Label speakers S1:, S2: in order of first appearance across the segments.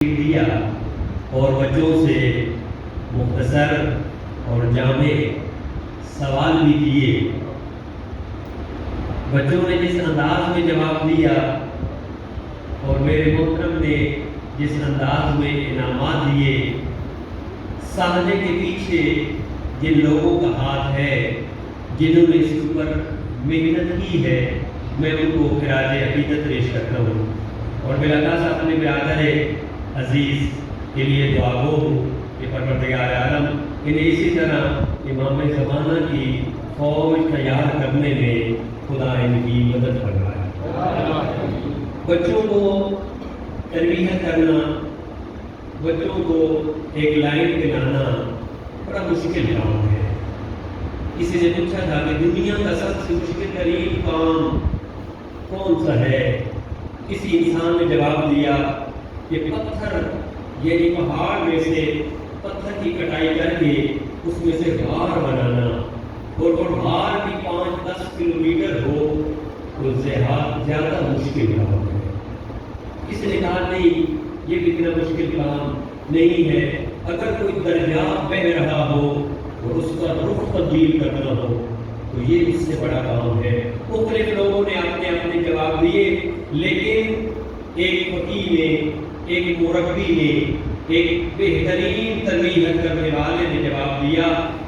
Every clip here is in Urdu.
S1: دیا اور بچوں سے مختصر اور جامع سوال بھی کیے۔ بچوں نے جس انداز میں جواب دیا اور میرے محترم نے جس انداز میں انعامات دیے، سامنے کے پیچھے جن لوگوں کا ہاتھ ہے، جنہوں نے اس پر محنت کی ہے، میں ان کو خراج عقیدت پیش کرتا ہوں اور بالخاص اپنے برادر عزیز کے لیے دعا گو ہوں کہ پروردگار عالم انہیں اسی طرح امام زمانہ کی فوج تیار کرنے میں خدا ان کی مدد فرمائے۔ بچوں کو تربیت کرنا، بچوں کو ایک لائن پہ لانا بڑا مشکل کام ہے۔ کسی نے پوچھا تھا کہ دنیا کا سب سے مشکل ترین کام کون سا ہے؟ کسی انسان نے جواب دیا کہ پتھر یعنی پہاڑ میں سے پتھر کی کٹائی کر کے اس میں سے غار بنانا، اور غار بھی 5-10 کلومیٹر ہو تو زیادہ مشکل کام ہے۔ کسی نے کہا نہیں، یہ بھی اتنا مشکل کام نہیں ہے، اگر کوئی دریا بہہ رہا ہو اور اس کا رخ تبدیل کرنا ہو تو یہ اس سے بڑا کام ہے۔ مختلف لوگوں نے اپنے اپنے جواب دیے، لیکن ایک فقیہ نے، ایک مربی نے، ایک بہترین تربیت کرنے والے نے جواب دیا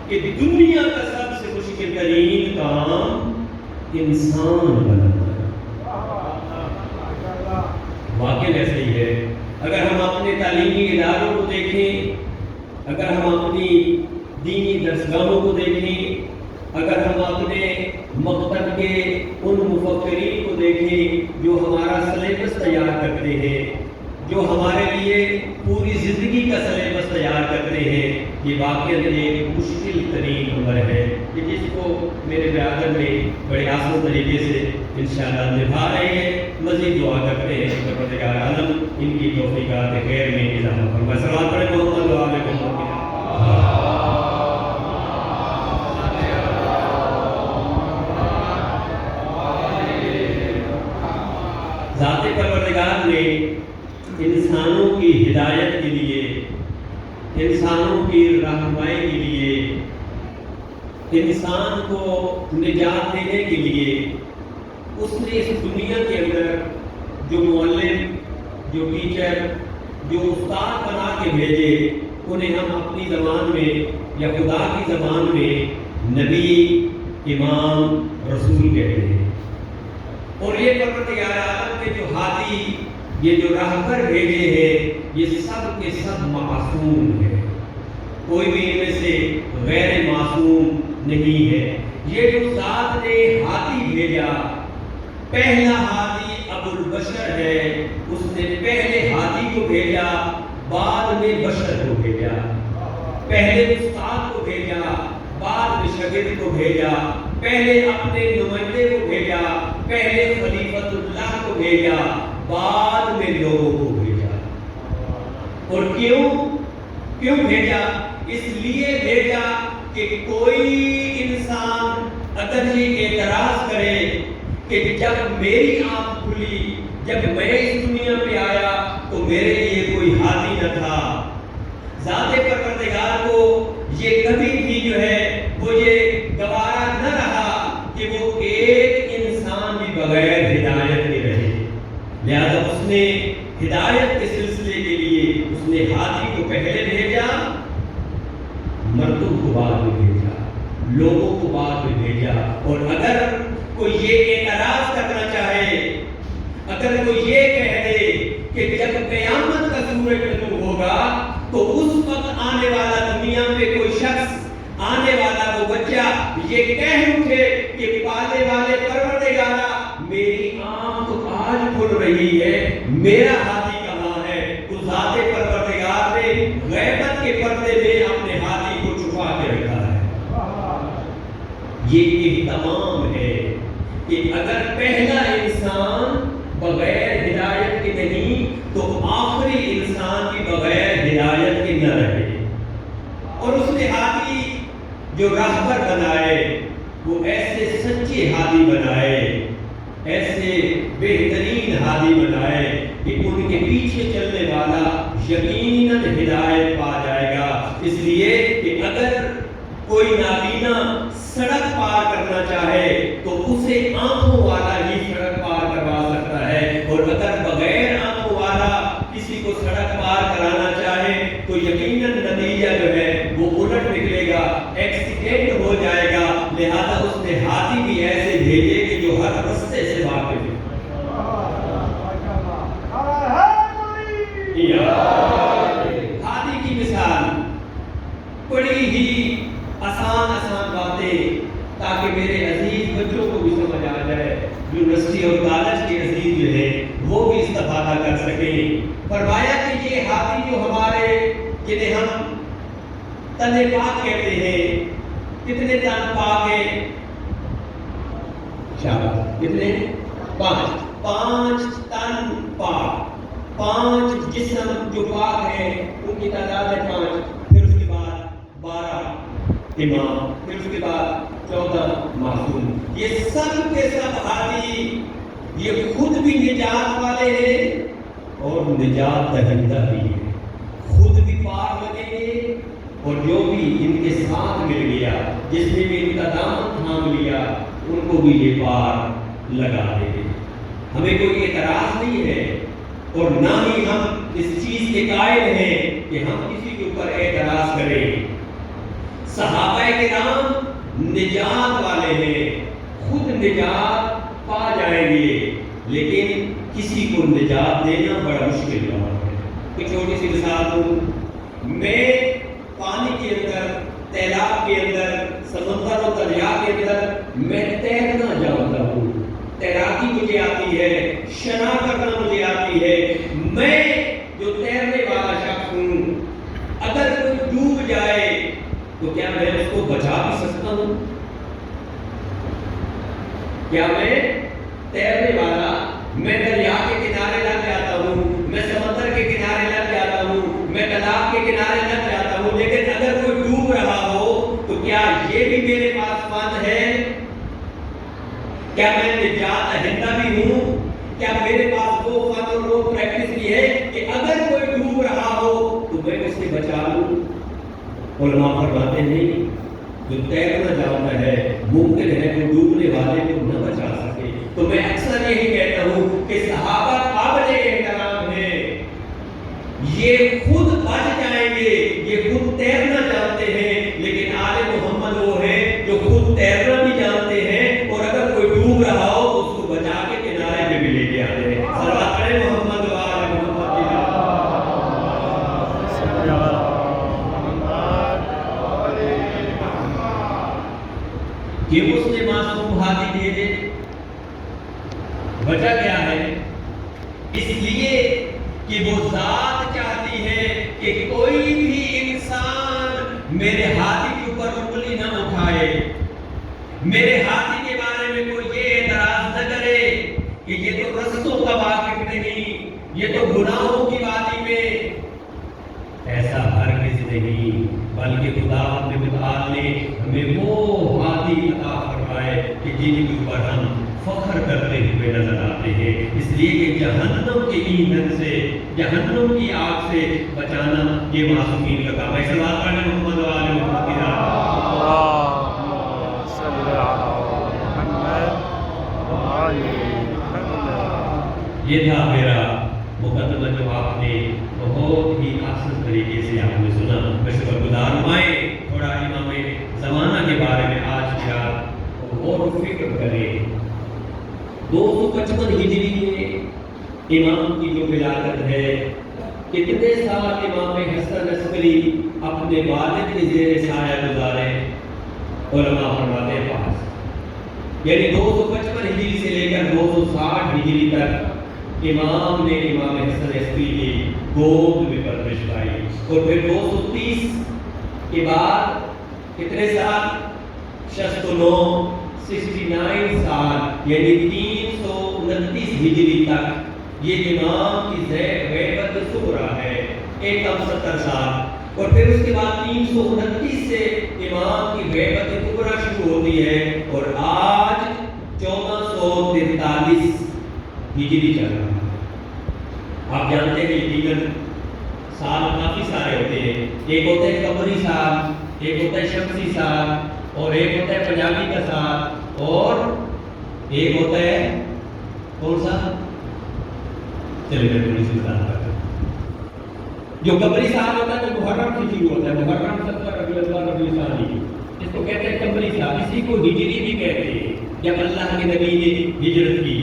S1: کہ دنیا کا سب سے مشکل ترین کام انسان بنانا ہے۔ واقعی ایسا ہی ہے۔ اگر ہم اپنے تعلیمی اداروں کو دیکھیں، اگر ہم اپنی دینی درسگاہوں کو دیکھیں، اگر ہم اپنے مکتب کے ان مفکرین کو دیکھیں جو ہمارا سلیبس تیار کرتے ہیں، جو ہمارے لیے پوری زندگی کا سلیبس تیار کرتے ہیں، یہ واقعی ایک مشکل ترین عمر ہے کہ جس کو میرے برادر نے بڑے آسان طریقے سے انشاءاللہ نبھا رہے ہیں۔ مزید دعا کرتے ہیں کہ پروردگار عالم ان کی توفیقات خیر میں اضافہ فرمائے۔ صلوات پڑھیں محمد و آل محمد۔ ذات پروردگار نے انسانوں کی ہدایت کے لیے، انسانوں کی رہنمائی کے لیے، انسان کو نجات دینے کے لیے اس نے اس دنیا کے اندر جو معلم، جو ٹیچر، جو استاد بنا کے بھیجے، انہیں ہم اپنی زبان میں یا خدا کی زبان میں نبی، امام، رسول کہتے ہیں۔ اور یہ پروردگار عالم کے جو ہادی، یہ جو راہبر بھیجے ہیں، یہ سب کے سب معصوم ہیں، کوئی بھی ان میں سے غیر معصوم نہیں ہے۔ یہ جو ذات نے ہادی بھیجا، پہلا ہادی ابو البشر ہے، اس نے پہلے ہادی کو بھیجا، بعد میں بشر کو بھیجا، پہلے استاد کو بھیجا، بعد میں شاگرد کو بھیجا، پہلے اپنے نمائندے کو بھیجا، پہلے خلیفۃ اللہ کو بھیجا، بعد میں لوگوں کو بھیجا۔ اور کیوں بھیجا؟ اس لیے بھیجا کہ کوئی انسان اگر یہ اعتراض کرے کہ جب میری آنکھ کھلی، جب میں اس دنیا پہ آیا تو میرے لیے کوئی ہادی نہ تھا، ذات پروردگار کو یہ کبھی بھی جو ہے وہ یہ گوارا نہ رہا کہ وہ ایک انسان بھی بغیر ہدایت کے رہے، لہذا اس نے ہدایت کے سلسلے کے لیے اس نے ہادی کو پہلے بھیجا، مردوں کو بعد میں بھیجا، لوگوں کو بعد میں بھیجا۔ اور اگر کوئی یہ اعتراض کرنا چاہے، اگر کوئی یہ کہہ دے کہ جب قیامت کا سورج طلوع ہوگا تو اس وقت آنے والا دنیا میں کوئی شخص، آنے والا وہ بچہ یہ کہہ اٹھے کہ پالے والے پروردگارا میری آنکھ آج کھل رہی ہے، میرا ہادی کہاں ہے؟ تو ذات پروردگار نے غیبت کے پردے میں اپنے ہادی کو چھپا کے رکھا ہے۔ یہ اہتمام ہے کہ اگر پہلا انسان بغیر ہدایت کے نہیں تو آخری انسان بھی بغیر ہدایت کے نہ رہے۔ اور اس نے ہادی جو راہبر بنائے وہ ایسے سچے ہادی بنائے، ایسے بہترین ہادی بنائے کہ ان کے پیچھے چلنے والا یقیناً ہدایت پا جائے گا۔ اس لیے کہ اگر کوئی نابینا سڑک پار کرنا چاہے تو اسے آنکھوں والا ہی سڑک پار کروا سکتا ہے، اور اگر بغیر آنکھوں والا کسی کو سڑک پار کرانا چاہے تو یقیناً نتیجہ جو ہے وہ الٹ نکلے گا، ایکسیڈنٹ ہو جائے گا۔ لہذا اس نے ہاتھی بھی ایسے بھیجے کہ جو ہر رستے سے واقف ہے۔ ہاتھی کی مثال بڑی ہی آسان باتیں تاکہ میرے عزیز بچوں کو بھی سمجھ آ جائے، یونیورسٹی اور کالج کے عزیز جو ہے وہ بھی استفادہ کر سکیں۔ فرمایا کہ یہ ہاتھی جو ہمارے جنہیں ہم تن پاک کہتے ہیں، کتنے تن پاک ہیں؟ کتنے؟ 5 تن پاک، 5 جسم جو پاک ہیں ان کی تعداد ہے 5۔ پھر اس کے بعد 12 امام، پھر اس کے بعد 14 معصوم۔ یہ سب کے سب ہاتھی یہ خود بھی نجات والے ہیں اور نجات دہندہ بھی ہیں، خود بھی پار لگیں گے اور جو بھی ان کے ساتھ مل گیا، جس نے بھی ان کا دامن تھام لیا، ان کو بھی یہ پار لگا دے گے۔ ہمیں کوئی اعتراض نہیں ہے اور نہ ہی ہم اس چیز کے قائل ہیں کہ ہم کسی کے اوپر اعتراض کریں۔ صحابہ کرام نجات والے ہیں، خود نجات پا جائیں گے، لیکن کسی کو نجات دینا بڑا مشکل کام ہے۔ ایک چھوٹی سی مثال دوں، میں پانی کے اندر، تالاب کے اندر، سمندر و دریا کے اندر میں تیرنا جانتا ہوں، تیراکی مجھے آتی ہے، شنا کرنا مجھے آتی ہے، میں جو تیرنے والا شخص ہوں، اگر کوئی ڈوب جائے تو کیا میں اس کو بچا بھی سکتا ہوں؟ کیا میں تیرنے والا، میں دریا کے کنارے لگ جاتا ہوں، میں سمندر کے کنارے لگ جاتا ہوں، میں تالاب کے کنارے لگ جاتا ہوں، لیکن اگر کوئی ڈوب رہا ہو تو کیا یہ بھی میرے پاس فن ہے؟ کیا میں نجات دہندہ بھی ہوں؟ کیا میرے پاس وہ فن اور وہ پریکٹس بھی ہے کہ اگر کوئی ڈوب رہا ہو تو میں اس سے بچا لوں؟ علماء فرماتے نہیں، جو تیرنا جانتا ہے ممکن ہے کہ ڈوبنے والے کو نہ بچا سکے۔ تو میں اکثر یہی کہتا ہوں کہ صحابہ قابل احترام ہیں، یہ خود بچ جائیں گے، یہ خود تیرنا جانتے ہیں، لیکن آل محمد وہ ہیں جو خود تیرنا بھی جانتے ہیں اور اگر کوئی ڈوب رہا ہو تو اس کو بچا کے کنارے پہ بھی لے کے آتے ہیں۔ صلوات علی محمد و آل محمد۔ کہ اس نے معصوم ہاتھی بھیجے، وجہ کیا ہے؟ اس لیے کہ وہ ذات چاہتی ہے کہ کوئی بھی انسان میرے ہاتھی کے اوپر انگلی نہ اٹھائے، میرے ہاتھی کے بارے میں کوئی یہ اعتراض نہ کرے کہ یہ تو رستوں کا واقف نہیں، یہ تو گناہوں کی وادی میں۔ ایسا ہرگز نہیں، بلکہ خدا اپنے متعال نے ہمیں وہ ہاتھی عطا فرمائے کہ جن کے اوپر ہم فخر کرتے ہوئے نظر آتے ہیں، اس لیے کہ جہنم کے ایندھن سے، جہنم کی آگ سے بچانا یہ معصومین کا کام ہے۔ صلوات علی محمد و آل محمد کی یہ تھا میرا مقدمہ جو آپ نے بہت ہی آسان طریقے سے آپ نے سنا۔ میں شکرگزار ہوں، آئے تھوڑا امام زمانہ کے بارے میں آج کیا غور و فکر کریں۔ 255 ہجری میں امام کی جو ولادت ہے، کتنے سال امام حسن عسکری اپنے والد کے زیر سایہ گزارے؟ علماء فرماتے ہیں 5، یعنی 255 ہجری سے لے کر 260 ہجری تک امام نے امام حسن عسکری کی گود میں پرورش پائی، اور پھر 230 کے بعد کتنے سال؟ 69 سال، یعنی 329 ہجری تک یہ امام کی غیبت صغریٰ ہے، ایک کم 70 سال، اور پھر اس کے بعد 329 سے امام کی غیبت کبریٰ شروع ہوتی ہے، اور آج 1443 ہجری چل رہا ہے۔ آپ جانتے ہیں کہ یقیناً سال کافی سارے ہوتے ہیں. ایک ہوتا ہے قمری سال, ایک ہوتا ہے شمسی سال, اور ایک ہوتا ہے پنجابی کا سال, اور ایک ہوتا ہے کون سا؟ چلے میں تھوڑی سی بتا رہا ہوں. جو قمری سال ہوتا ہے وہ محرم سے شروع ہوتا ہے. محرم 17 ربیع الاول ربیع ثانی, اس کو کہتے ہیں قمری سال. اسی کو ہجری بھی کہتے ہیں جب اللہ کے نبی نے ہجرت کی.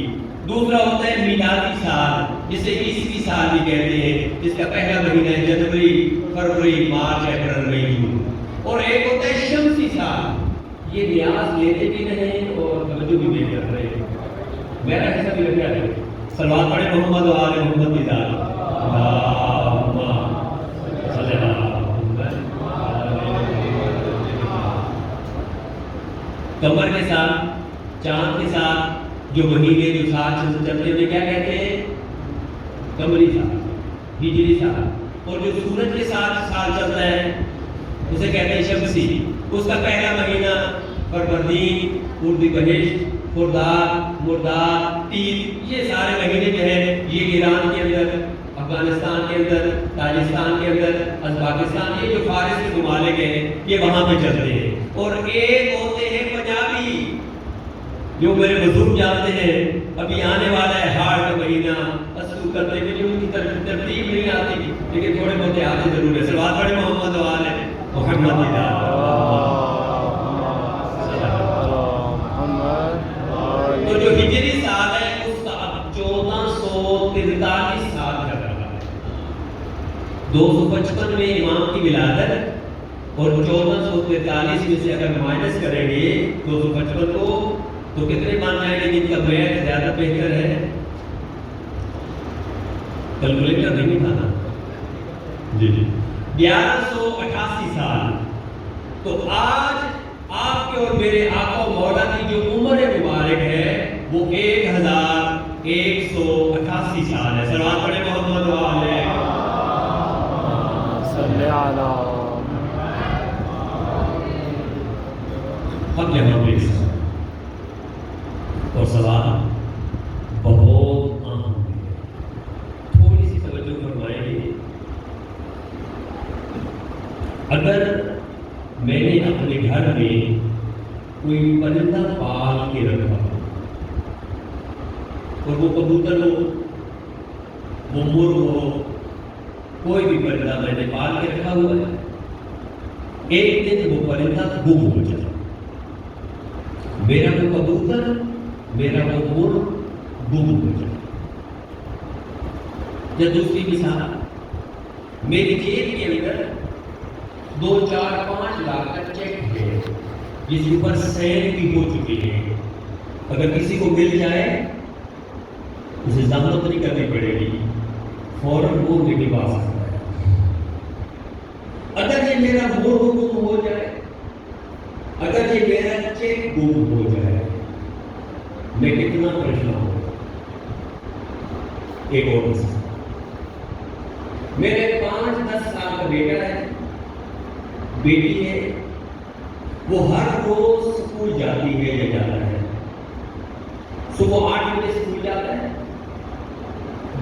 S1: دوسرا ہوتا ہے میلادی سال, جسے عیسوی سال بھی کہتے ہیں, جس کا پہلا مہینہ ہے جنوری, فروری, مارچ, اپریل, مئی, جون. اور ایک ہوتا ہے شمسی سال. یہ نیاز لیتے بھی نہیں اور توجہ بھی نہیں کر رہے. میرا حصہ بھی رکھا ہے. صلوات پڑھے محمد و آل محمد کی ذات. اللہم صلی اللہ قمر کے ساتھ, چاند کے ساتھ جو مہینے جو سال چلتے ہیں کیا کہتے ہیں؟ قمری سال, ہجری سال. اور جو سورج کے ساتھ سال چلتا ہے اسے کہتے ہیں شمسی. اس کا پہلا مہینہ فروردین, اردیبہشت, خرداد, مرداد, تیر, یہ سارے مہینے جو ہیں یہ ایران کے اندر, افغانستان کے اندر, تاجکستان کے اندر, ازبکستان, یہ جو فارس کے ممالک ہیں یہ وہاں پہ چلتے ہیں. اور ایک ہوتے ہیں پنجابی, جو میرے بزرگ جانتے ہیں. ابھی آنے والا ہے ہاڑ کا مہینہ, اسو کرنے کے لیے ان کی ترتیب نہیں آتی, لیکن تھوڑے بہت آتے ضرور ہے. صلوات پڑھے محمد و آل محمد کی ذات. تو جو ہجری سال ہے اس کا اب 1443 سال چل رہا ہے. 255 میں امام کی ولادت اور 1443 میں سے اگر مائنس کریں گے 255 کو تو کتنے مان جائیں گے؟ جن کا میتھ زیادہ بہتر ہے, کیلکولیٹر نہیں تھا نا جی 1188 سال. تو آج آپ کے اور میرے آقا و مولا کی جو عمر مبارک ہے وہ 1188 سال ہے. صلوات پڑھے محمد و آل صلی علی. اب یہاں پہ اور سوال بہت عام ہے, تھوڑی سی توجہ فرمائیں گے. اگر میں نے اپنے گھر میں کوئی پرندہ پال کے رکھا اور وہ کبوتر ہو, وہ مرغ ہو, کوئی بھی پرندہ میں نے پال کے رکھا ہوا ہے, ایک دن وہ پرندہ گم ہو جائے, میرا وہ کبوتر, میرا وہ مرغ گم ہو جائے. یا دوسری مثال, میری جیب کے اندر 2 4 5 لاکھ کا چیک ہے جس کے اوپر سین بھی ہو چکی ہے, اگر کسی کو مل جائے اسے ضمانت نہیں کرنی پڑے گی, فوراً وہ نکلوا سکتا ہے. اگر یہ میرا مرغ گم ہو جائے, اگر یہ میرا چیک گم ہو جائے, میں کتنا پریشان ہوں. ایک اور مثال, میرے 5-10 سال کا بیٹا ہے, بیٹی ہے, وہ ہر روز اسکول جاتی ہے یا جاتا ہے. صبح 8 بجے اسکول جاتا ہے,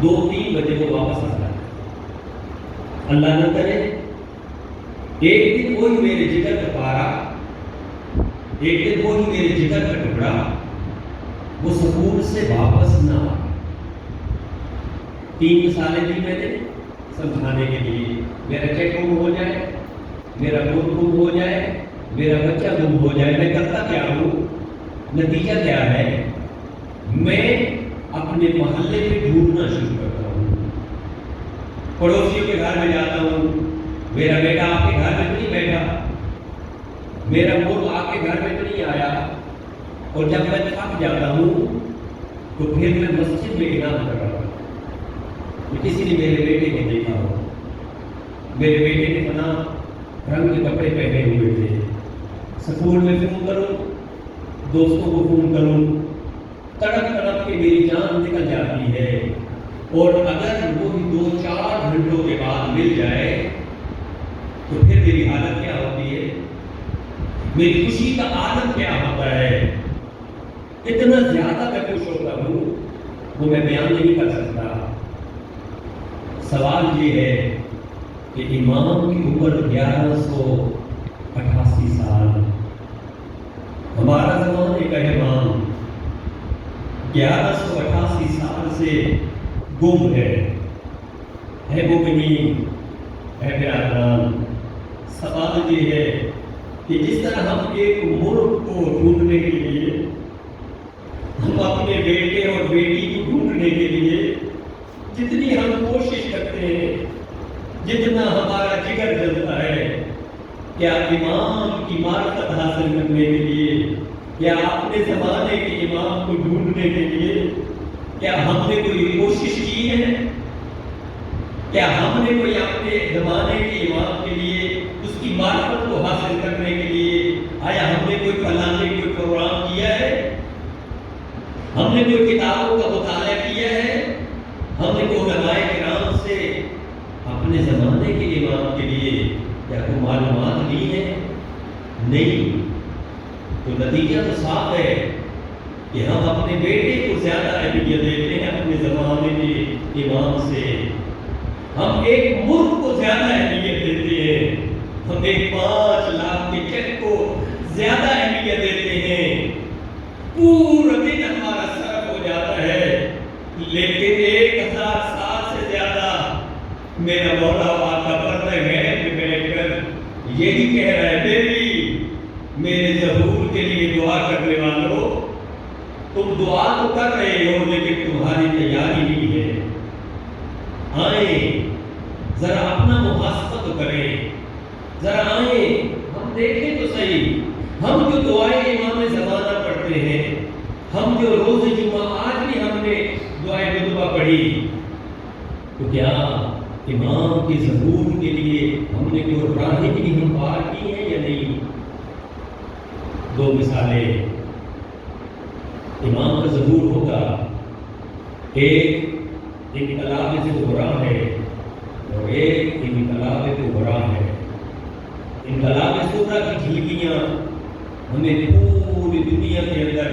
S1: 2-3 بجے وہ واپس آتا ہے. اللہ نہ کرے ایک دن وہی میرے جگر کا پارا, ایک دن وہی میرے جگر کا ٹکڑا وہ سکول سے واپس نہ آئے. 3 مثالیں دی میں نے سمجھانے کے لیے. میرا چیک گم ہو جائے, میرا مرغ گم ہو جائے, میرا بچہ گم ہو جائے, میں کرتا کیا ہوں؟ نتیجہ کیا ہے؟ میں اپنے محلے میں ڈھونڈنا شروع کرتا ہوں, پڑوسیوں کے گھر میں جاتا ہوں, میرا بیٹا آپ کے گھر میں نہیں بیٹھا, میرا مرغ آپ کے گھر میں نہیں آیا. اور جب میں تھک جاتا ہوں تو پھر میں مسجد میں اعلان کر رہا ہوں. کسی نے میرے بیٹے کو دیکھا ہو, میرے بیٹے نے فلاں رنگ کے کپڑے پہنے ہوئے تھے, سکول میں فون کروں, دوستوں کو فون کروں, تڑپ تڑپ کے میری جان نکل جاتی ہے. اور اگر وہ 2-4 گھنٹوں کے بعد مل جائے تو پھر میری حالت کیا ہوتی ہے, میری خوشی کا عالم کیا ہوتا ہے. اتنا زیادہ میں خوش ہوتا ہوں وہ میں بیان نہیں کر سکتا. سوال یہ ہے کہ امام کی عمر 1188 سال. ہمارا زمانے کا امام 1188 سال سے گم ہے مومنین، ہے برادران. سوال یہ ہے کہ جس طرح ہم ایک ملک کو ڈھونڈنے کے لیے، ہم اپنے بیٹے اور بیٹی کو ڈھونڈنے کے لیے جتنی ہم کوشش کرتے ہیں، جتنا ہمارا جگر جلتا ہے، کیا امام کی معرفت حاصل کرنے کے لیے، کیا اپنے زمانے کے امام کو ڈھونڈنے کے لیے کیا ہم نے کوئی کوشش کی ہے؟ کیا ہم نے کوئی اپنے زمانے کے امام کے لیے اس کی معرفت کو حاصل کرنے کے لیے آیا ہم نے کوئی فلانے کوئی پروگرام کیا ہے؟ ہم نے کوئی کتابوں کا مطالعہ کیا ہے؟ ہم نے کوئی علماء کرام سے اپنے زمانے کے امام کے لیے کیا کوئی معلومات لی ہے؟ نہیں. تو نتیجہ تو صاف ہے کہ ہم اپنے بیٹے کو زیادہ اہمیت دیتے ہیں اپنے زمانے کے امام سے. ہم ایک ملک کو زیادہ اہمیت دیتے ہیں، ہم ایک 5 لاکھ کے چیک کو زیادہ اہمیت دیتے ہیں. پورا دن ہمارا صرف ہو جاتا ہے، لیکن 1000 سال سے زیادہ میرا مولا آقا پردہ غیب میں بیٹھ کر یہی کہہ رہا ہے، میرے ظہور کے لیے دعا کرنے والوں، تم دعا تو کر رہے ہو لیکن تمہاری تیاری نہیں ہے. آئیں ذرا اپنا محاسبہ تو کریں، ذرا آئیں ہم دیکھیں تو صحیح. ہم جو دعائیں امام زمانہ پڑھتے ہیں، ہم جو روز جمعہ آج بھی ہم نے دعائیں مطلبہ پڑھی، تو کیا امام کے ظہور کے لیے ہم نے کوئی راہیں بھی ہم پار کی ہیں یا نہیں؟ 2 مثالیں. امام کا ظہور ہوگا، ایک انقلاب صغریٰ ہے اور ایک انقلاب کبریٰ ہے. انقلاب صغریٰ کی جھلکیاں ہمیں پوری دنیا کے اندر،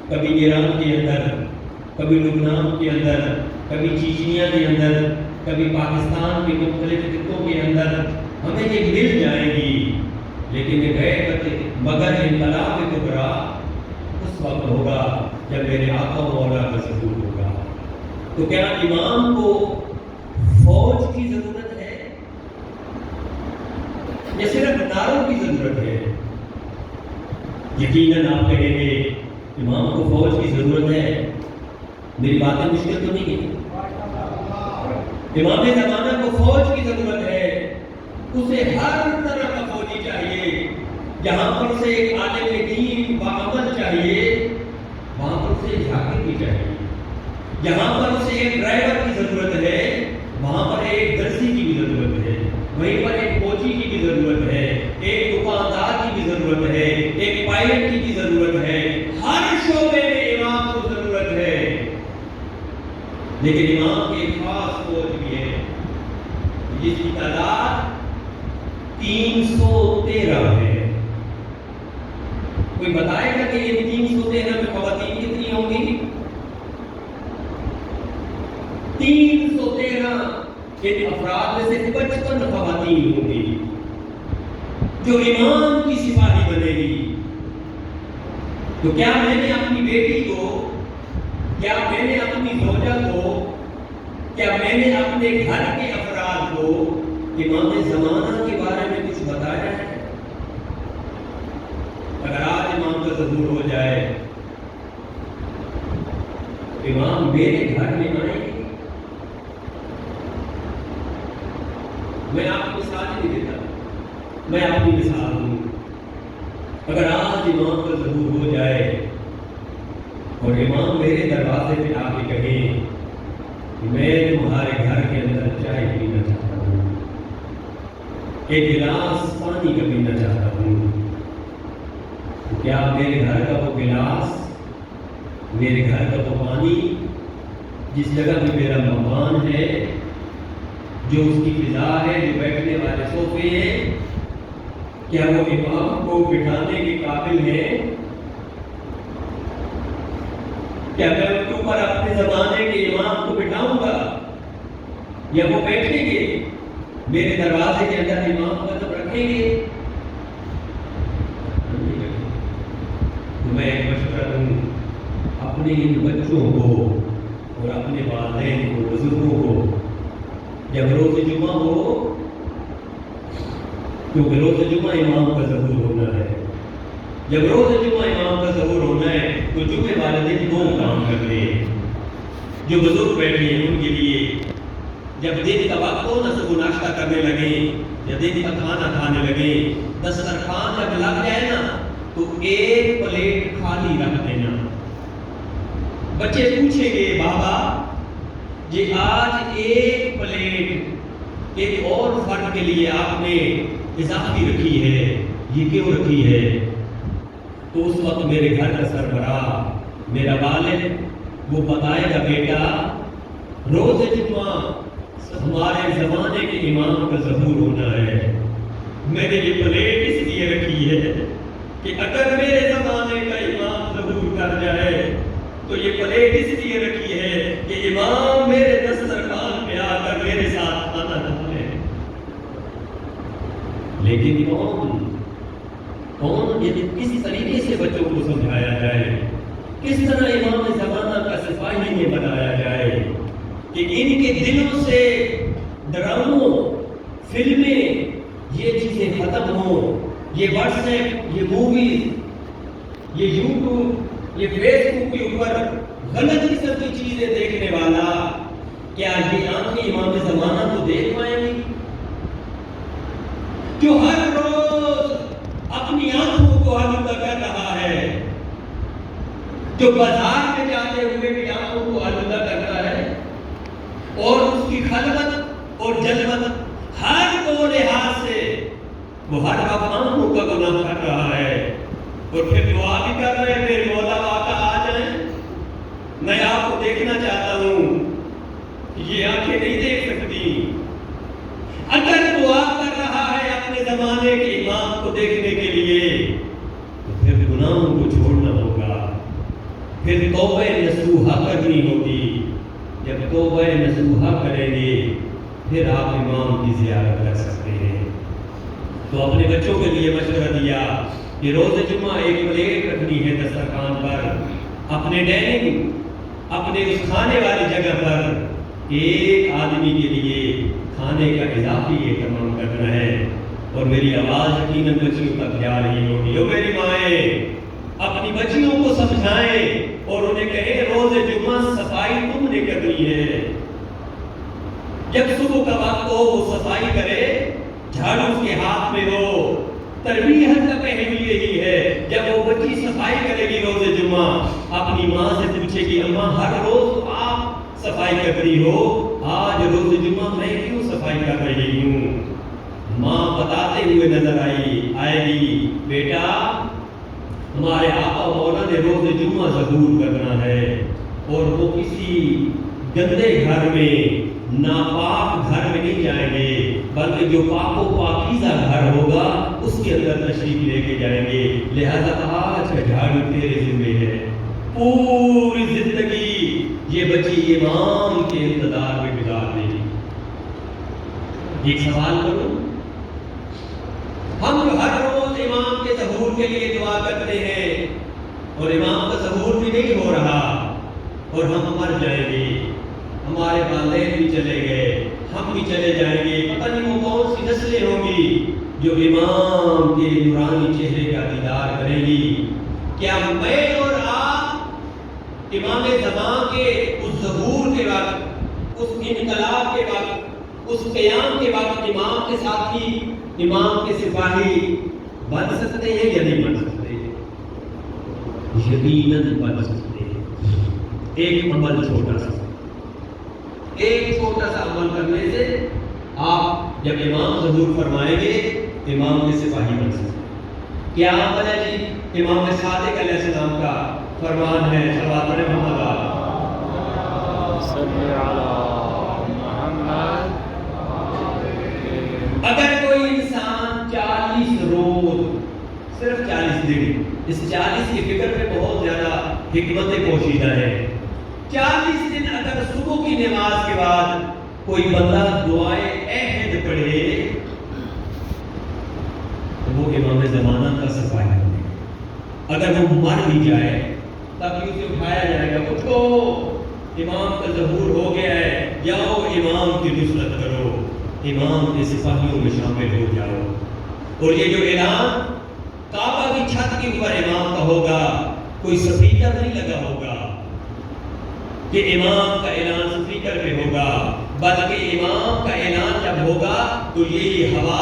S1: کبھی ایران کے اندر، کبھی لبنان کے اندر، کبھی چیچنیا کے اندر، کبھی پاکستان کے مختلف خطوں کے اندر ہمیں یہ مل جائیں گی، لیکن یہ غیر مگر انقلاب کبریٰ اس وقت ہوگا جب میرے آقا مولا کا ظہور ہوگا. تو کیا امام کو فوج کی ضرورت ہے یا صرف نعروں کی ضرورت ہے؟ یقیناً آپ کہیں گے امام کو فوج کی ضرورت ہے. میری باتیں مشکل تو نہیں ہے. امام زمانہ کو فوج کی ضرورت ہے. اسے ہر طرح کا فوجی چاہیے. جہاں پر اسے ایک عالم دین باعمل چاہیے، وہاں پر اسے جھاکر بھی چاہیے. جہاں پر اسے ایک ڈرائیور کی ضرورت ہے، وہاں پر ایک درزی کی بھی ضرورت ہے. وہیں پر ایک فوجی کی بھی ضرورت ہے، ایک دکاندار کی بھی ضرورت ہے، ایک پائلٹ کی بھی ضرورت ہے. ہر شعبے میں امام کو ضرورت ہے. لیکن امام کی ایک خاص فوج بھی ہے جس کی تعداد 313 ہے. کوئی بتائے گا کہ یہ 313 میں خواتین کتنی ہوں گی؟ 313 کے افراد میں سے 55 خواتین ہوں گی جو امام کی سپاہی بنے گی. تو کیا میں نے اپنی بیٹی کو، کیا میں نے اپنی زوجہ کو، کیا میں نے اپنے گھر کے افراد کو امام زمانہ کے بارے میں کچھ بتایا ہے؟ اگر آج امام کا ظہور ہو جائے، امام میرے گھر میں آئیں گے. میں آپ کو مثال نہیں دیتا، میں اپنی مثال دوں. اگر آج امام کا ظہور ہو جائے اور امام میرے دروازے پہ آ کے کہیں کہ میں تمہارے گھر کے اندر چائے پینا چاہتا ہوں، ایک گلاس پانی کا پینا چاہتا ہوں، تو کیا میرے گھر کا وہ گلاس، میرے گھر کا وہ پانی، جس جگہ پہ میرا مہمان ہے، جو اس کی فضا ہے، جو بیٹھنے والے صوفے ہیں، کیا وہ امام کو بٹھانے کے قابل ہے؟ کیا میں ان کے اوپر اپنے زمانے کے امام کو بٹھاؤں گا یا وہ بیٹھیں گے؟ میرے دروازے کے اندر امام قدم رکھیں گے؟ تو میں ایک مشورہ دوں اپنے ان بچوں کو اور اپنے والدین کو، بزرگوں کو، جب روز جمعہ ہو، کیونکہ روز جمعہ امام کا ظہور ہونا ہے، جب روز جمعہ امام کا ظہور ہونا ہے تو جمعے والے دن دو کام کرنے ہیں۔ جو بزرگ بیٹھے ہیں ان کے لیے جب دن کا وقت ہو نہ صبح ناشتہ کرنے لگیں یا دن کا کھانا کھانے لگیں، دسترخوان جب لگ جائے نا تو ایک پلیٹ خالی رکھ دینا۔ بچے پوچھیں گے بابا جی آج ایک پلیٹ ایک اور فرد کے لیے آپ نے اضافی رکھی ہے، یہ کیوں رکھی ہے؟ تو اس وقت میرے گھر کا سربراہ میرا والد وہ بتائے گا بیٹا روز جمعہ ہمارے زمانے کے امام کا ظہور ہونا ہے، میں نے یہ پلیٹ اس لیے رکھی ہے کہ اگر میرے زمانے کا امام ظہور کر جائے تو یہ پلیٹ اس لیے رکھی ہے کہ امام میرے دسترخوان پہ آ کر میرے ساتھ کھانا کھائے۔ لیکن کون یہ کس طریقے سے بچوں کو سمجھایا جائے، کس طرح امام زمانہ کا سپاہی یہ بنایا جائے کہ ان کے دلوں سے ڈراموں، فلمیں، یہ چیزیں ختم ہوں، یہ واٹس ایپ، یہ موویز، یہ یوٹیوب، یہ فیس بک کے اوپر غلط قسم کی چیزیں دیکھنے والا کیا یہ آنکھیں امام زمانہ کو دیکھ پائیں گی؟ جو ہر روز اپنی آنکھوں کو آلودہ کر رہا ہے، جو بازار میں جاتے ہوئے بھی آنکھوں کو آلودہ کرتا ہے اور اس کی خلوت اور جلوت ہر دو لحاظ سے وہ ہر وقت آنکھوں کا گناہ کر رہا ہے اور پھر دعا بھی کر رہے ہیں میرے مولا آقا آ جائیں، میں آپ کو دیکھنا چاہتا ہوں، یہ آنکھیں نہیں دیکھ سکتی۔ اگر دعا کر رہا ہے اپنے زمانے کے امام کو دیکھنے کے لیے تو پھر گناہوں کو چھوڑنا ہوگا، پھر توبہ نصوحہ کرنی ہوگی۔ جب توبہ نصوحہ کریں گے پھر آپ امام کی زیارت کر سکتے ہیں۔ تو اپنے بچوں کے لیے مشورہ دیا کہ روز جمعہ ایک پلیٹ رکھنی ہے دسترخوان پر، اپنے ڈائننگ، اپنے اس کھانے والی جگہ پر ایک آدمی کے لیے کھانے کا اضافی اہتمام کرنا ہے۔ اور میری آواز یقیناً بچیوں تک جا رہی ہوگی، اور میری مائیں اپنی بچیوں کو سمجھائیں اور انہیں کہیں روز جمعہ صفائی تم نے کرنی ہے۔ جب صبح کا وقت ہو وہ صفائی کرے، جھاڑو اس کے ہاتھ میں ہو۔ تربیت کا پہلو یہی ہے، جب وہ بچی صفائی کرے گی روز جمعہ اپنی ماں سے پوچھے گی اماں ہر روز آپ صفائی کر رہی ہو، آج روز جمعہ میں کیوں صفائی کر رہی ہوں؟ ماں بتاتے ہوئے نظر آئے گی بیٹا ہمارے آقا مولا نے روز جمعہ ظہور کرنا ہے اور وہ کسی گندے گھر میں، ناپاک گھر میں نہیں جائیں گے، بلکہ جو پاک و پاکیزہ گھر ہوگا اس کے اندر تشریف لے کے جائیں گے۔ لہذا آج کا جھاڑو تیرے ذمہ ہے، پوری زندگی یہ بچی امام کے انتظار میں گزار دے گی۔ ایک سوال کروں، ہم جو ہر روز امام کے ظہور کے لیے دعا کرتے ہیں اور امام کا ظہور بھی نہیں ہو رہا اور ہم مر جائیں گے، ہمارے والدین بھی چلے گئے، ہم بھی چلے جائیں گے، پتہ نہیں وہ کون سی نسلیں ہوں گی جو امام کے نورانی چہرے کا دیدار کریں گی؟ کیا میں اور آپ امام زمان کے اس ظہور کے وقت، اس انقلاب کے وقت، اس قیام کے وقت امام کے ساتھی، امام کے سپاہی بن سکتے ہیں یا نہیں بن سکتے؟ یقیناً بن سکتے ہیں۔ ایک عمل چھوٹا سا عمل کرنے سے آپ جب امام ظہور فرمائیں گے امام کے سپاہی بن سکتے ہیں۔ کیا عمل ہے جی؟ امام صادق علیہ السلام کا فرمان ہے، صلوات محمد
S2: صلی علی محمد۔
S1: اگر کوئی انسان 40 روز، صرف 40 دن، اس 40 کی فکر میں بہت زیادہ حکمتیں پوشیدہ ہیں۔ 40 دن اگر صبح کی نماز کے بعد کوئی بندہ دعائے عہد پڑھے تو وہ امام زمانہ کا سپاہی بنے گا۔ اگر وہ مر بھی جائے تب بھی اسے اٹھایا جائے گا، اٹھو امام کا ظہور ہو گیا ہے، جاؤ امام کی نصرت کرو، امام کے سپاہیوں میں شامل ہو جاؤ۔ اور یہ جو اعلان کعبہ کی چھت کے اوپر امام کا ہوگا، کوئی سپیکر نہیں لگا ہوگا کہ امام کا اعلان سپیکر پہ ہوگا، بلکہ امام کا اعلان جب ہوگا تو یہی ہوا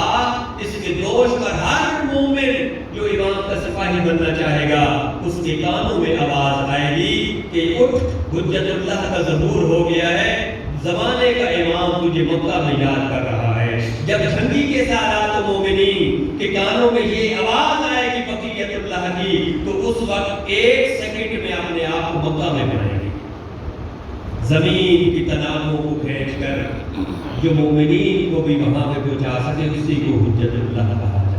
S1: اس کے دوش پر ہر مومن جو امام کا سپاہی بننا چاہے گا اس کے کانوں میں آواز آئے گی کہ اٹھ، حجت اللہ کا ظہور ہو گیا ہے، زمانے کا امام تجھے مکہ میں یاد کر رہا ہے۔ جب جھنڈی کے ساتھ مومنین کے کانوں میں یہ آواز آئے گی بقیت اللہ کی، تو اس وقت ایک سیکنڈ میں اپنے آپ کو مکہ میں بنائے گی، زمین کی تنابوں کو کھینچ کر جو مومنین کو بھی وہاں پہ پہنچا سکے اسی کو حجت اللہ کہا جاتا ہے۔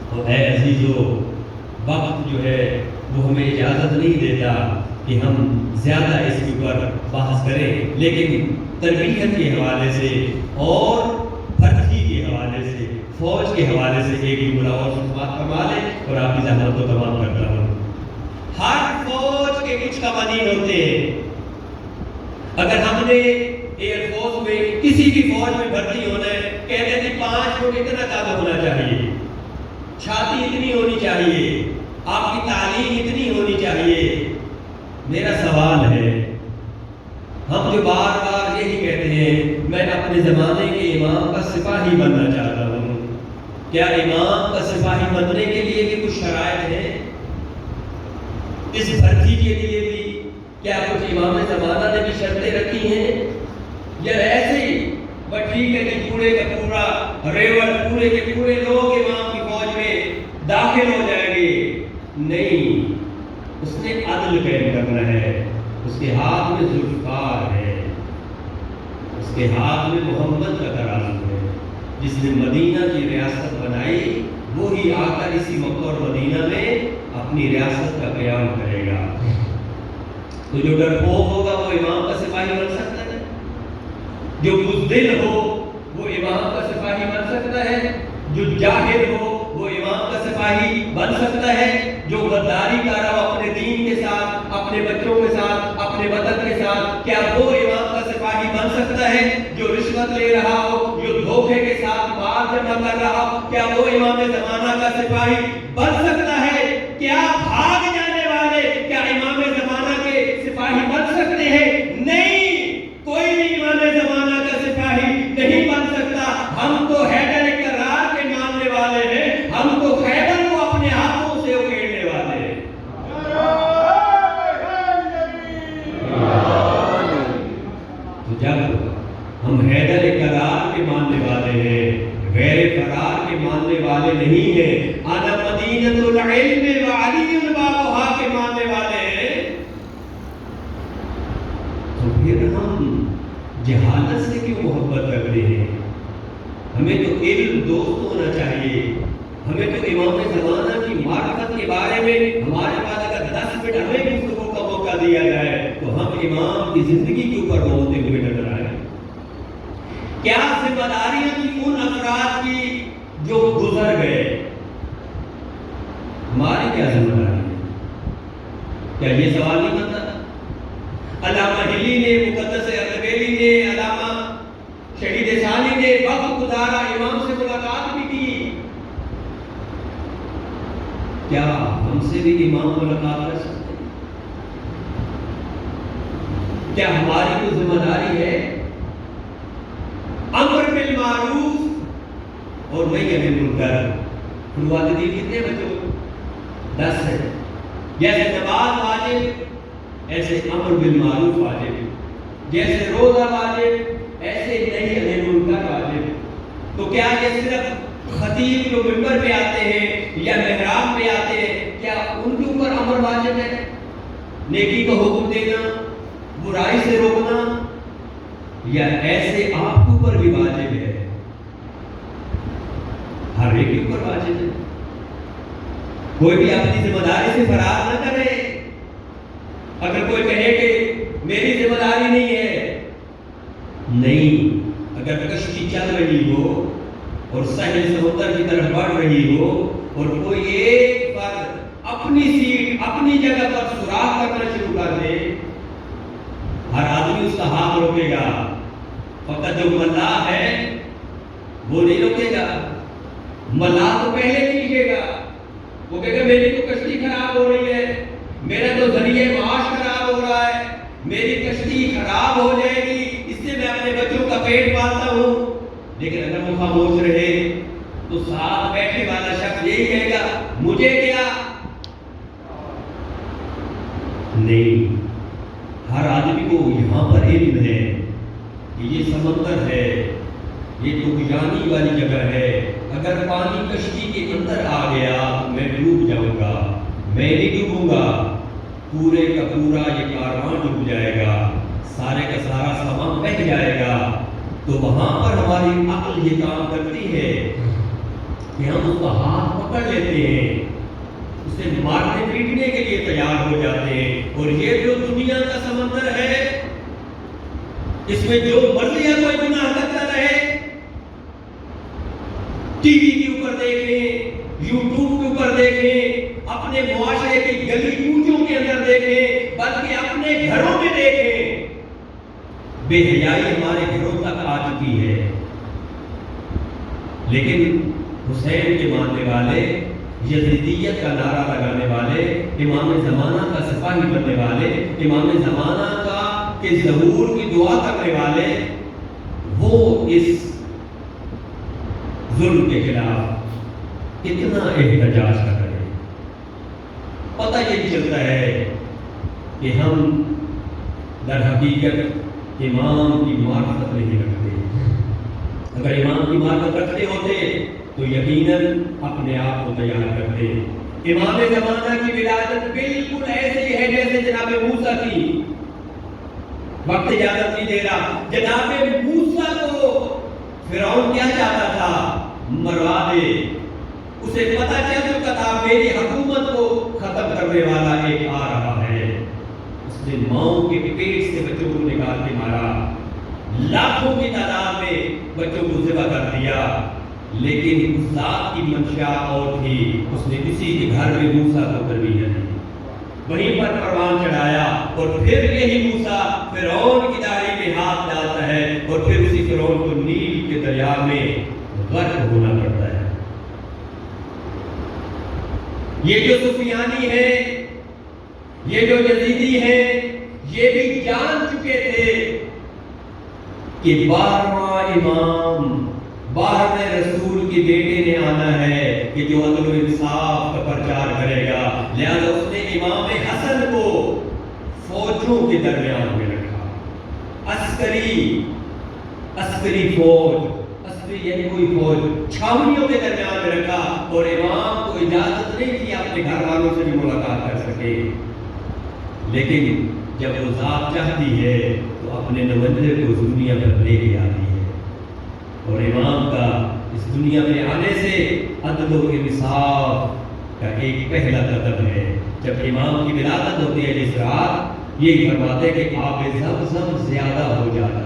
S1: تو اے عزیزو، وقت جو ہے وہ ہمیں اجازت نہیں دیتا کہ ہم زیادہ اس کے اوپر بحث کریں، لیکن تربیت کے حوالے سے اور بھرتی کے حوالے سے، فوج کے حوالے سے ایک جملہ اور بات فرما لیں اور آپ کی زحمت کو تمام کرتا ہوں۔ ہر فوج کے کچھ قوانین ہوتے ہیں۔ اگر ہم نے ایئر فورس میں کسی بھی فوج میں بھرتی ہونا ہے، کہتے تھے 5 فٹ اتنا قد ہونا چاہیے، چھاتی اتنی ہونی چاہیے، آپ کی تعلیم اتنی ہونی چاہیے۔ میرا سوال ہے، ہم جو بار بار یہی کہتے ہیں میں اپنے زمانے کے امام کا سپاہی بننا چاہتا ہوں، کیا امام کا سپاہی بننے کے لیے بھی کچھ شرائط ہیں؟ اس بھرتی کے لیے بھی کیا کچھ امام زمانہ نے بھی شرطیں رکھی ہیں، یا ایسے ہی بس ٹھیک ہے کہ پورے کا پورا ریوڑ، پورے کے پورے لوگ امام کی فوج میں داخل ہو جائیں گے؟ نہیں، اس نے عدل قائم کرنا ہے۔ اس کے ہاتھ میں ذوالفقار ہے، اس کے ہاتھ میں محمد کا ترازو ہے، جس نے مدینہ کی ریاست بنائی وہی آ کر اسی مکہ اور مدینہ میں اپنی ریاست کا قیام کرے گا۔ تو جو ڈرپوک ہوگا وہ امام کا سپاہی بن سکتا ہے، جو بزدل ہو وہ امام کا سپاہی بن سکتا ہے، جو جاہل ہو وہ امام کا سپاہی بن سکتا ہے، جو غداری کر رہا ہو اپنے دین کے ساتھ، اپنے بچوں کے ساتھ، اپنے وطن کے ساتھ، کیا وہ امام کا سپاہی بن سکتا ہے؟ جو رشوت لے رہا ہو، جو دھوکے کے ساتھ مال جمع کر رہا ہو، کیا وہ امام زمانہ کا سپاہی بن سکتا ہے؟ کیا بھاگ جانے والے کیا امام زمانہ کے سپاہی بن سکتے ہیں؟ نہیں، کوئی بھی امام زمانہ کا سپاہی نہیں بن سکتا۔ ہم تو حیدر کرار کے ماننے والے ہیں، ہم تو خیبر کو اپنے ہاتھوں سے اکھیڑنے والے ہیں۔ تو جب ہم حیدر کرار کے ماننے والے ہیں، غیر فرار کے ماننے والے نہیں ہیں، انا مدینۃ العلم وعلی بابھا کے ماننے والے ہیں، تو پھر ہم جہالت سے کیوں محبت کرتے ہیں؟ ہمیں تو علم دوست ہونا چاہیے۔ ہمیں تو امام زمانہ کی معرفت کے بارے میں ہمارے پاس اگر 10 منٹ ہمیں گفتگو کا موقع دیا جائے تو ہم امام کی زندگی کے اوپر بولتے ہوئے نظر آئے۔ کیا ذمہ داریاں تھی ان افراد کی جو گزر گئے؟ ہماری کیا ذمہ داری ہے؟ کیا یہ سوال نہیں بنتا؟ علامہ ہلی نے، مقدس اردبیلی نے، علامہ شہید ثانی نے وقت گزارا، امام سے ملاقات بھی کی۔ کیا ہم سے بھی امام ملاقات کر سکتے ہیں؟ کیا ہماری کوئی ذمہ داری ہے؟ امر بالمعروف اور نہی عن المنکر، والدین کتنے بچوں؟ 10 ہیں۔ جیسے نماز واجب ایسے امر بالمعروف واجب، جیسے روزہ واجب ایسے نہی عن المنکر واجب۔ تو کیا یہ صرف خطیب جو منبر پہ آتے ہیں یا محراب پہ آتے ہیں کیا ان کے اوپر امر واجب ہے؟ نیکی کا حکم دینا، برائی سے روکنا، یا ایسے آپ کے اوپر بھی واجب ہے؟ ہر ایک کے اوپر واجب ہے۔ کوئی بھی اپنی ذمہ داری سے فرار نہ کرے۔ اگر کوئی کہے کہ میری ذمہ داری نہیں ہے، نہیں، اگر کشتی چل اور ساحل سمندر کی طرف بڑھ رہی ہو اور کوئی ایک فرد اپنی سیٹ اپنی جگہ پر سوراخ کرنا شروع کر دے، ہر آدمی اس کا ہاتھ روکے گا، فقط جو ملاح ہے وہ نہیں روکے گا۔ ملاح تو پہلے کیجیے گا، وہ کہے گا میری تو کشتی خراب ہو رہی ہے، میرا تو ذریعہ معاش خراب ہو رہا ہے، میری کشتی خراب ہو جائے گی، اس سے میں اپنے بچوں کا پیٹ پالتا ہوں۔ لیکن اگر وہ خاموش رہے تو ساتھ بیٹھنے والا شخص یہی کہے گا مجھے کیا؟ نہیں، ہر آدمی کو یہاں پر علم ہے کہ یہ سمندر ہے، یہ طغیانی والی جگہ ہے، اگر پانی کشتی کے اندر آ گیا تو میں ڈوب جاؤں گا، میں نہیں ڈوبوں گا، پورے کا پورا یہ کاروان ڈوب جائے گا، سارے کا سارا سامان بہہ جائے گا۔ تو وہاں پر ہماری عقل یہ کام کرتی ہے کہ ہم اس کا ہاتھ پکڑ لیتے ہیں، اسے مارنے پیٹنے کے لیے تیار ہو جاتے ہیں۔ اور یہ جو دنیا کا سمندر ہے، اس میں جو مرضی کوئی گناہ کرتا رہے، ٹی وی کے اوپر دیکھیں، یوٹیوب کے اوپر دیکھیں، اپنے معاشرے کی گلی کوچوں کے اندر دیکھیں، بلکہ اپنے گھروں میں دیکھیں، بے حیائی ہمارے گھروں تک آ چکی ہے۔ لیکن حسین کے ماننے والے، یزیدیت کا نعرہ لگانے والے، امام زمانہ کا سپاہی بننے والے، امام زمانہ کا کے ظہور کی دعا کرنے والے، وہ اس ظلم کے خلاف کتنا احتجاج کر رہے ہیں۔ پتہ یہ بھی چلتا ہے کہ ہم در حقیقت امام کی معرفت نہیں رکھتے۔ اگر امام کی معرفت رکھتے ہوتے تو یقیناً اپنے آپ کو تیار کرتے۔ امام زمانہ کی ولادت بالکل ایسی ہے جیسے جناب موسیٰ کی۔ وقت اجازت نہیں دے رہا، جناب موسیٰ کو فرعون کیا چاہتا تھا؟ مروا دے۔ اسے پتہ چل چکا تھا میری حکومت کو ختم کرنے والا ایک آ رہا ہے۔ اس نے ماؤں کے پیٹ سے بچوں کو نکال کے مارا، لاکھوں کی تعداد میں بچوں کو ذبح کر دیا، لیکن اس ذات کی منشا اور تھی، اس نے کسی کے گھر میں موسیٰ کو تربیت دی، وہیں پر پروان چڑھایا، اور پھر یہی موسیٰ فرعون کی داڑھی میں ہاتھ ڈالتا ہے اور پھر اسی فرعون کو نیل کے دریا میں غرق ہونا پڑتا ہے۔ یہ جو سفیانی ہے، یہ جو یزیدی ہے، یہ بھی جان چکے تھے کہ 12واں امام، 12ویں رسول کے بیٹے نے آنا ہے کہ جو عدل و انصاف کا پرچار کرے گا، لہذا اس نے امام حسن کو فوجوں کے درمیان میں رکھا۔ عسکری فوج، عسکری یعنی کوئی فوج، چھاونیوں کے درمیان میں رکھا، اور امام کو اجازت نہیں تھی اپنے گھر والوں سے بھی ملاقات کر سکے۔ لیکن جب وہ ذات چاہتی ہے تو اپنے نمائندے کو اس دنیا پر لے کے آتی ہے، اور امام کا اس دنیا میں آنے سے عدل و انصاف کا ایک پہلا قدم ہے۔ جب امام کی ولادت ہوتی ہے جس رات، یہی فرماتے ہیں کہ آب زمزم زیادہ ہو جاتا ہے۔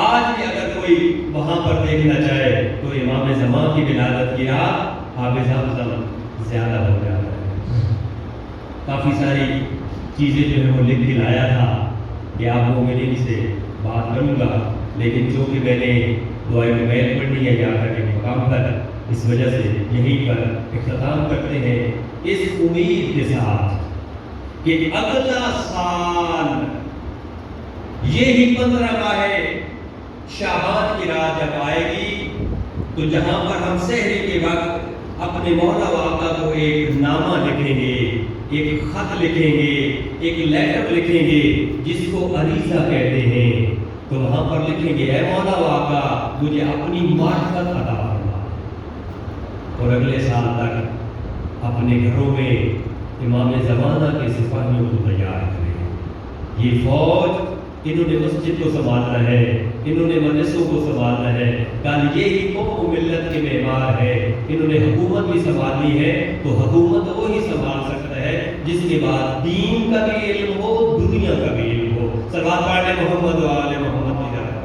S1: آج بھی اگر کوئی وہاں پر دیکھنا چاہے تو امام زمان کی ولادت کی رات آب زمزم زیادہ ہو جاتا ہے۔ کافی ساری چیزیں جو ہے وہ لکھ کے لایا تھا کہ آپ مومنین سے بات کروں گا، لیکن چونکہ میں نے دعائے میل پڑھنی ہے جا کر کے مقام پر، اس وجہ سے یہیں پر اختتام کرتے ہیں، اس امید کے ساتھ کہ اگلا سال یہی 15 شعبان کی رات جب آئے گی تو جہاں پر ہم سحری کے وقت اپنے مولا و آقا کو ایک نامہ لکھیں گے، ایک خط لکھیں گے، ایک لیٹر لکھیں گے جس کو عریضہ کہتے ہیں، تو وہاں پر لکھیں گے اے مولا و آقا مجھے اپنی معرفت عطا فرما، اور اگلے سال تک اپنے گھروں میں امام زمانہ کے سپاہیوں کو تیار کریں۔ یہ فوج، انہوں نے مسجد کو سنبھالنا ہے، انہوں نے مدرسوں کو سنبھالنا ہے، کل یہی قوم و ملت کے معمار ہے، انہوں نے حکومت بھی سنبھالنی ہے، تو حکومت وہی سنبھال سکتا ہے جس کے بعد دین کا بھی علم ہو، دنیا کا بھی علم ہو۔ صلوات پڑھیں محمد و آل محمد کی جانب۔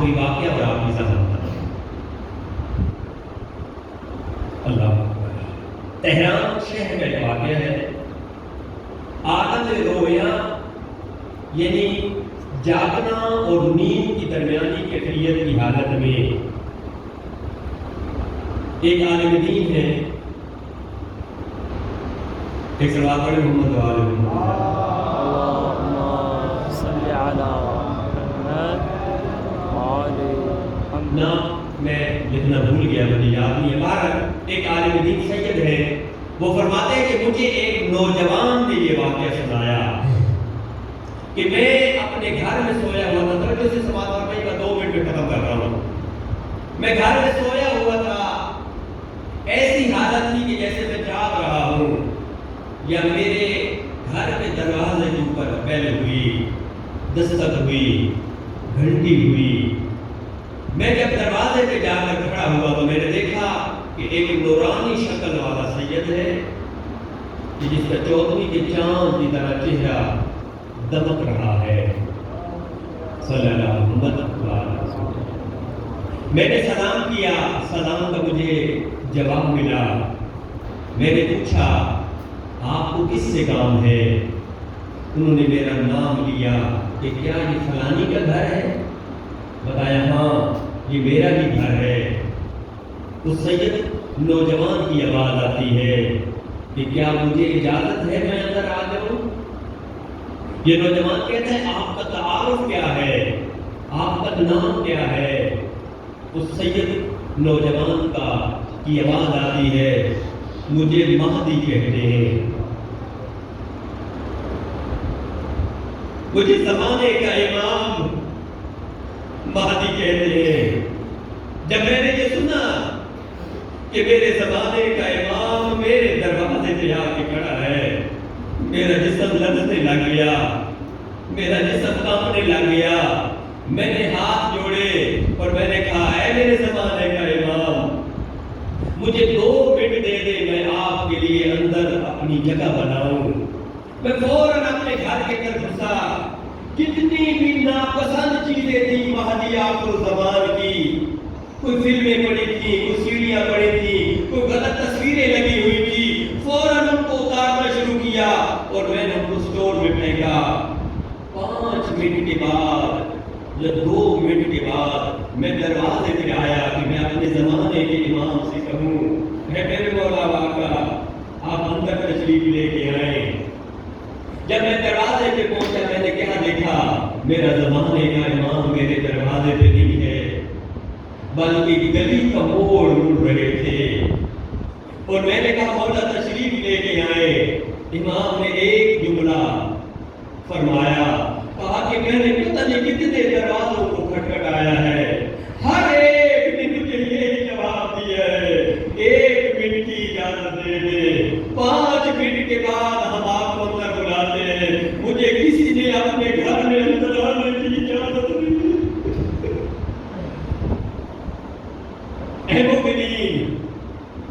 S1: آخری واقعہ اور آپ کی ضمانت اللہ اکبر۔ تہران شہر کا ایک واقعہ ہے۔ عالم رویا یعنی جاگنا اور نیند کی درمیانی کیفیت کی حالت میں ایک عالم دین ہے، ایک صلوات پڑھیں محمد و آل محمد۔
S2: اللهم صل على محمد وعلى محمد۔
S1: نام میں لکھنا بھول گیا، مجھے یاد نہیں ہے۔ بہرحال ایک عالم دین سید ہے، وہ فرماتے ہیں کہ مجھے ایک نوجوان نے یہ واقعہ سنایا کہ میں اپنے گھر میں سویا ہوا تھا۔ توجہ سے سماعت فرمائیے، میں 2 منٹ میں ختم کر رہا ہوں۔ میں گھر میں سویا ہوا تھا، ایسی حالت تھی کہ جیسے میں جاگ رہا ہوں، یا میرے گھر کے دروازے کے اوپر بیل ہوئی، دستک ہوئی، گھنٹی ہوئی۔ میں جب دروازے پہ جا کر کھڑا ہوا تو میں نے دیکھا کہ ایک نورانی شکل والا سید ہے کہ جس کا چودھری کے چاند کی طرح چہرہ دمک رہا ہے۔ صلی اللہ محمد علیہ وسلم۔ میں نے سلام کیا، سلام کا مجھے جواب ملا۔ میں نے پوچھا آپ کو کس سے کام ہے؟ انہوں نے میرا نام لیا کہ کیا یہ فلانی کا گھر ہے؟ بتایا ہاں یہ میرا بھی گھر ہے۔ تو سید نوجوان کی آواز آتی ہے کہ کیا مجھے اجازت ہے میں اندر آ جاؤں؟ یہ نوجوان کہتا ہے آپ کا تعارف کیا ہے، آپ کا نام کیا ہے؟ اس سید نوجوان کی آواز آتی ہے مجھے مہدی کہتے ہیں، مجھے زمانے کا امام مہدی کہتے ہیں۔ جب میں نے یہ سنا کہ میرے زمانے کا امام میرے دروازے پہ آ کے کھڑا ہے، میرا جسم لرزنے لگ گیا، میرا جسم کانپنے لگ گیا۔ میں نے ہاتھ جوڑے اور میں نے کہا اے میرے زمانے کا امام، مجھے 2 منٹ دے دے، میں آپ کے لیے اندر اپنی جگہ بناؤں۔ میں فوراً اپنے گھر کے اندر گھسا۔ کتنی بھی ناپسند چیزیں تھیں مہدی آخر زمان کی، کوئی فلمیں پڑی تھی، کوئی سیڑیاں پڑی تھی، کوئی غلط تصویریں لگی ہوئی تھی، فوراً ان کو اتارنا شروع کیا اور میں نے ان کو اسٹور میں پھینکا۔ 5 منٹ کے بعد یا 2 منٹ کے بعد میں دروازے پہ آیا کہ میں اپنے زمانے کے امام سے کہوں اے میرے مولا واقع آپ اندر تشریف لے کے آئیں۔ جب میں دروازے پہ پہنچا میں نے کیا دیکھا؟ میرا زمانے کا امام میرے دروازے پہ نہیں ہے، بلکہ گلی کا موڑ مڑ رہے تھے۔ اور میں نے کہا مولا تشریف لے کے آئے۔ امام نے ایک جملہ فرمایا، کہا کہ میں نے پتہ نہیں کتنے دروازوں کو کھٹکھٹایا ہے، ہر ایک نے مجھے یہی جواب دیا ہے 1 منٹ کی اجازت دے دے۔ 5 منٹ کے بعد ہم آپ کو اندر بلاتے ہیں، مجھے کسی نے اپنے گھر میں اندر آنے کی اجازت نہیں دی۔ اے مومنین،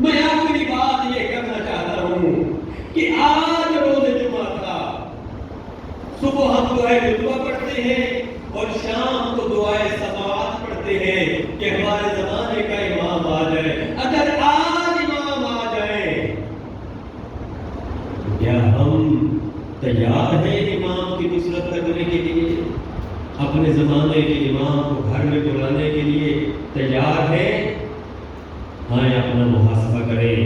S1: میں آخری بات یہ کرنا چاہتا ہوں کہ آج روز جمعہ تھا، صبح ہم دعائے جمعہ پڑھتے ہیں اور شام کو دعائے سماعت پڑھتے ہیں کہ ہمارے زمانے کا امام آ جائے۔ اگر آج امام آ جائے، کیا ہم تیار ہیں امام کی نصرت کرنے کے لیے؟ اپنے زمانے کے امام کو گھر میں بلانے کے لیے تیار ہیں؟ آئیں اپنا محاسبہ کریں،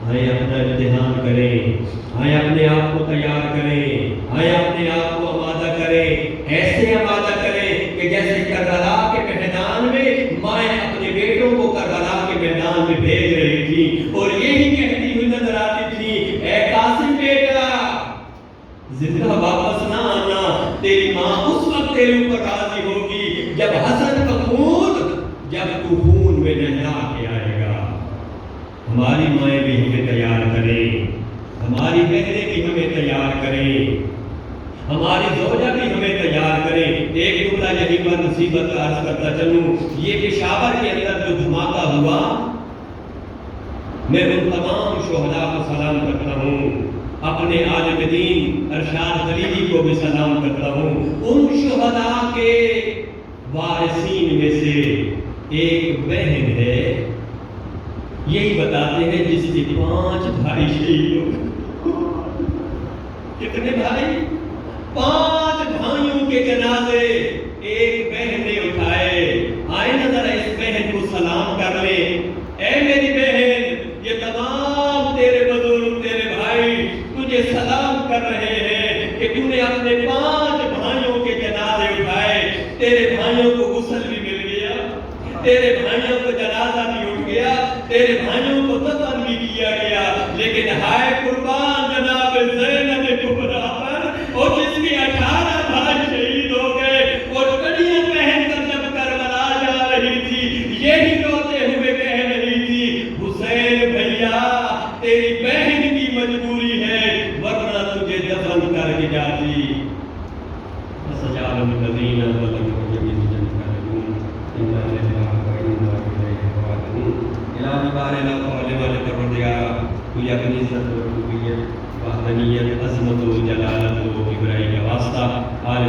S1: آئیں اپنا امتحان کریں، آئیں اپنے آپ کو تیار کریں، آئیں اپنے آپ کو آمادہ کریں، ایسے آمادہ کریں کہ جیسے کربلا کے میدان میں مائیں اپنے بیٹوں کو کربلا کے میدان میں بھیج رہی تھی اور یہی کہتی ہوئی نظر آتی تھی اے قاسم بیٹا زندہ واپس نہ آنا، تیری ماں اس وقت تیرے اوپر راضی ہوگی جب حسن کا خون جب تو خون میں نہلا کے آئے گا۔ ہماری مائیں بھی ہمیں تیار کریں، ہماری بہنیں بھی ہمیں تیار کریں، ہماری زوجہ بھی ہمیں تیار کریں۔ ایک جملہ یہیں پر مصیبت کا عرض کرتا چلوں، یہ پشاور کے اندر جو دھماکہ ہوا، میں ان تمام شہداء کو سلام کرتا ہوں، اپنے عالم دین ارشاد خلیلی کو بھی سلام کرتا ہوں۔ ان شہداء کے وارثین میں سے ایک بہن ہے، یہی بتاتے ہیں جس کے 5 بھائی شہید ہو گئے۔ کتنے بھائی؟ 5 بھائیوں کے جنازے ایک بہن نے اٹھائے۔ آئے نا ذرا اس بہن کو سلام کر لیں۔ اے میری بہن، یہ تمام تیرے بزرگ، تیرے بھائی تجھے سلام کر رہے ہیں کہ تو نے اپنے 5 بھائیوں کے جنازے اٹھائے۔ تیرے بھائیوں کو غسل بھی مل گیا، تیرے بھائیوں کو جنازہ بھی اٹھ گیا، تیرے بھائیوں کو دفن بھی کیا گیا، لیکن ہائے قربان جناب زینب کبریٰ پر، اور جس کے 18 بھائی شہید ہو گئے، اور کڑیاں پہن کر جب کربلا جا رہی تھی، یہی روتے ہوئے کہہ رہی تھی حسین بھیا تیری بہن کی مجبوری ہے ورنہ تجھے دفن کر کے جاتی۔ فَسَجَعَلَهُ الَّذِينَ ظَلَمُوا جَمِيعًا كَانُوا إِنَّا لِلَّهِ وَإِنَّا إِلَيْهِ راجعون۔ الہی بارے لا قول والے پروردگار، تو اپنی عزت و ربوبیت، وحدانیت، عظمت و جلالت و کبریائی کا واسطہ